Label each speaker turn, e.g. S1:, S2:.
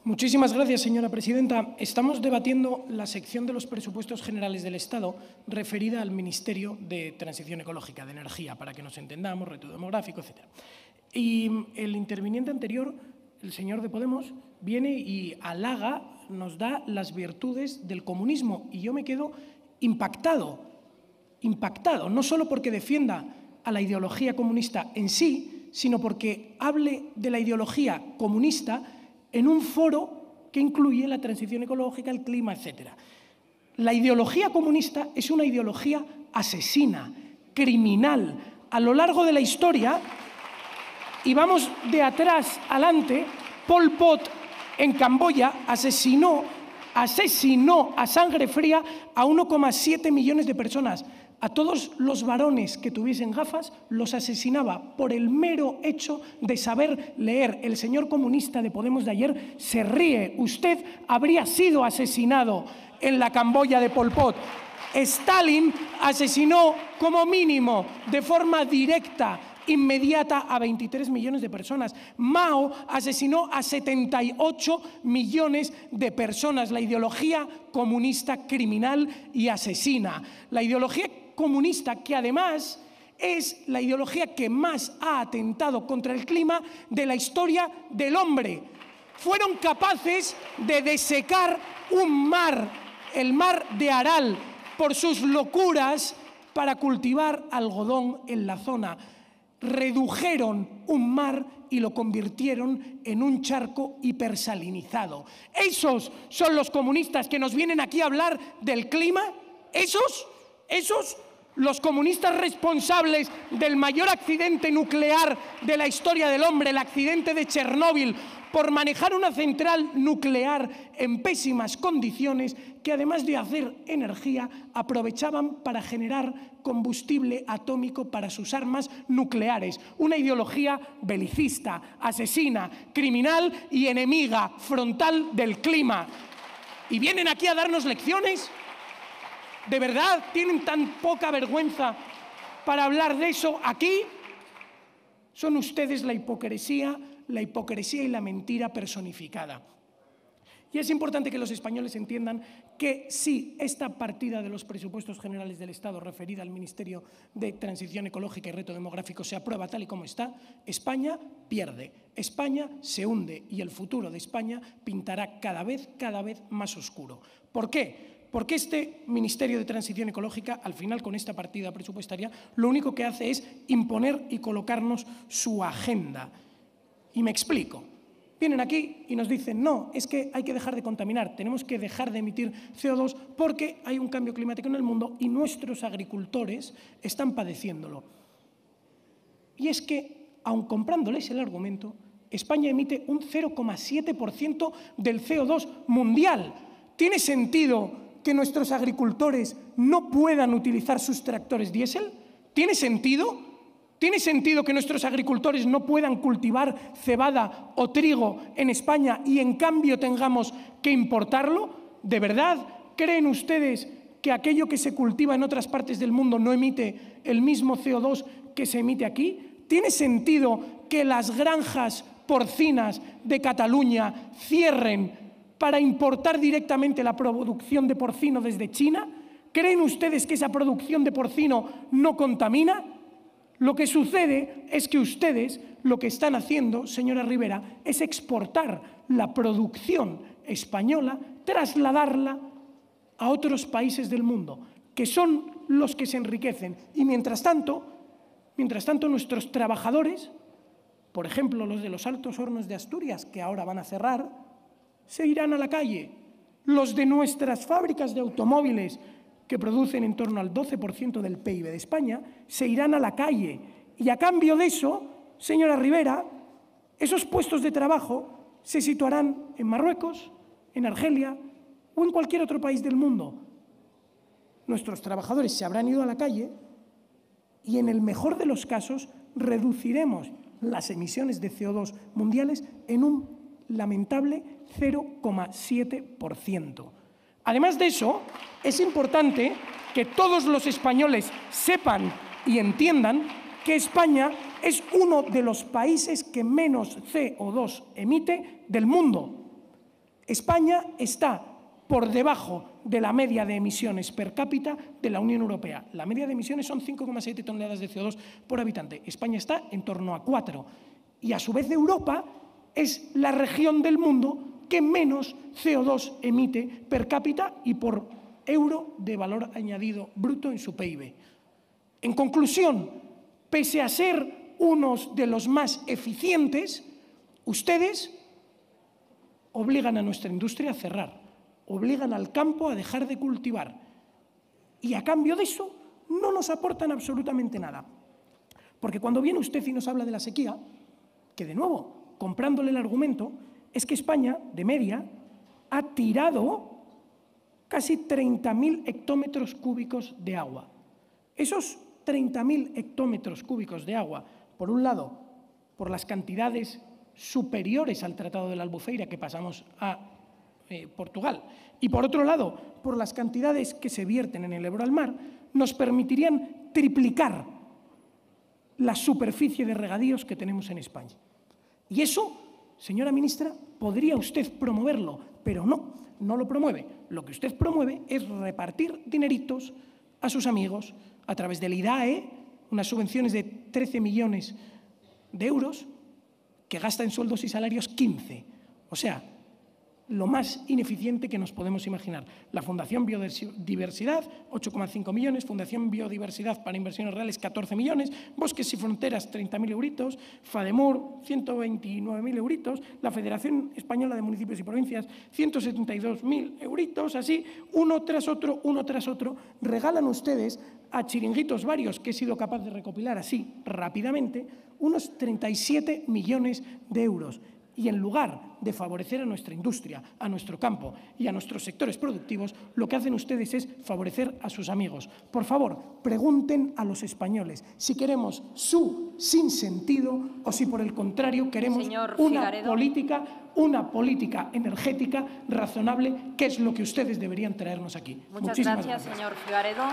S1: Muchísimas gracias, señora presidenta. Estamos debatiendo la sección de los presupuestos generales del Estado referida al Ministerio de Transición Ecológica, de Energía, para que nos entendamos, reto demográfico, etc. Y el interviniente anterior, el señor de Podemos, viene y halaga, nos da las virtudes del comunismo. Y yo me quedo impactado, no solo porque defienda a la ideología comunista en sí, sino porque hable de la ideología comunista en un foro que incluye la transición ecológica, el clima, etc. La ideología comunista es una ideología asesina, criminal. A lo largo de la historia, y vamos de atrás adelante, Pol Pot en Camboya asesinó a sangre fría a 1,7 millones de personas. A todos los varones que tuviesen gafas los asesinaba por el mero hecho de saber leer. El señor comunista de Podemos de ayer se ríe. Usted habría sido asesinado en la Camboya de Pol Pot. Stalin asesinó como mínimo de forma directa, inmediata, a 23 millones de personas. Mao asesinó a 78 millones de personas. La ideología comunista criminal y asesina. La ideología comunista, que además es la ideología que más ha atentado contra el clima de la historia del hombre. Fueron capaces de desecar un mar, el mar de Aral, por sus locuras para cultivar algodón en la zona. Redujeron un mar y lo convirtieron en un charco hipersalinizado. ¿Esos son los comunistas que nos vienen aquí a hablar del clima? ¿Esos? Los comunistas responsables del mayor accidente nuclear de la historia del hombre, el accidente de Chernóbil, por manejar una central nuclear en pésimas condiciones que, además de hacer energía, aprovechaban para generar combustible atómico para sus armas nucleares. Una ideología belicista, asesina, criminal y enemiga frontal del clima. ¿Y vienen aquí a darnos lecciones? ¿De verdad tienen tan poca vergüenza para hablar de eso aquí? Son ustedes la hipocresía y la mentira personificada. Y es importante que los españoles entiendan que si esta partida de los presupuestos generales del Estado referida al Ministerio de Transición Ecológica y Reto Demográfico se aprueba tal y como está, España pierde, España se hunde y el futuro de España pintará cada vez más oscuro. ¿Por qué? Porque este Ministerio de Transición Ecológica, al final, con esta partida presupuestaria, lo único que hace es imponer y colocarnos su agenda. Y me explico. Vienen aquí y nos dicen, no, es que hay que dejar de contaminar, tenemos que dejar de emitir CO2 porque hay un cambio climático en el mundo y nuestros agricultores están padeciéndolo. Y es que, aun comprándoles el argumento, España emite un 0,7% del CO2 mundial. ¿Tiene sentido que nuestros agricultores no puedan utilizar sus tractores diésel? ¿Tiene sentido? ¿Tiene sentido que nuestros agricultores no puedan cultivar cebada o trigo en España y en cambio tengamos que importarlo? ¿De verdad creen ustedes que aquello que se cultiva en otras partes del mundo no emite el mismo CO2 que se emite aquí? ¿Tiene sentido que las granjas porcinas de Cataluña cierren para importar directamente la producción de porcino desde China? ¿Creen ustedes que esa producción de porcino no contamina? Lo que sucede es que ustedes lo que están haciendo, señora Rivera, es exportar la producción española, trasladarla a otros países del mundo, que son los que se enriquecen. Y mientras tanto, nuestros trabajadores, por ejemplo, los de los Altos Hornos de Asturias, que ahora van a cerrar, se irán a la calle. Los de nuestras fábricas de automóviles, que producen en torno al 12% del PIB de España, se irán a la calle. Y a cambio de eso, señora Rivera, esos puestos de trabajo se situarán en Marruecos, en Argelia o en cualquier otro país del mundo. Nuestros trabajadores se habrán ido a la calle y, en el mejor de los casos, reduciremos las emisiones de CO2 mundiales en un lamentable 0,7%. Además de eso, es importante que todos los españoles sepan y entiendan que España es uno de los países que menos CO2 emite del mundo. España está por debajo de la media de emisiones per cápita de la Unión Europea. La media de emisiones son 5,7 toneladas de CO2 por habitante. España está en torno a 4. Y a su vez Europa es la región del mundo que menos CO2 emite per cápita y por euro de valor añadido bruto en su PIB. En conclusión, pese a ser unos de los más eficientes, ustedes obligan a nuestra industria a cerrar, obligan al campo a dejar de cultivar y a cambio de eso no nos aportan absolutamente nada. Porque cuando viene usted y nos habla de la sequía, que de nuevo, comprándole el argumento, es que España, de media, ha tirado casi 30.000 hectómetros cúbicos de agua. Esos 30.000 hectómetros cúbicos de agua, por un lado, por las cantidades superiores al Tratado de la Albufeira que pasamos a Portugal, y por otro lado, por las cantidades que se vierten en el Ebro al mar, nos permitirían triplicar la superficie de regadíos que tenemos en España. Y eso, señora ministra, podría usted promoverlo, pero no lo promueve. Lo que usted promueve es repartir dineritos a sus amigos a través del IDAE, unas subvenciones de 13 millones de euros que gasta en sueldos y salarios 15. O sea, lo más ineficiente que nos podemos imaginar. La Fundación Biodiversidad, 8,5 millones, Fundación Biodiversidad para Inversiones Reales, 14 millones, Bosques y Fronteras, 30.000 euritos, FADEMUR, 129.000 euritos, la Federación Española de Municipios y Provincias, 172.000 euritos, así, uno tras otro, regalan ustedes a chiringuitos varios que he sido capaz de recopilar así rápidamente, unos 37 millones de euros. Y en lugar de favorecer a nuestra industria, a nuestro campo y a nuestros sectores productivos, lo que hacen ustedes es favorecer a sus amigos. Por favor, pregunten a los españoles si queremos su sinsentido o si, por el contrario, queremos una política energética razonable, que es lo que ustedes deberían traernos aquí.
S2: Muchas gracias, señor Figaredo.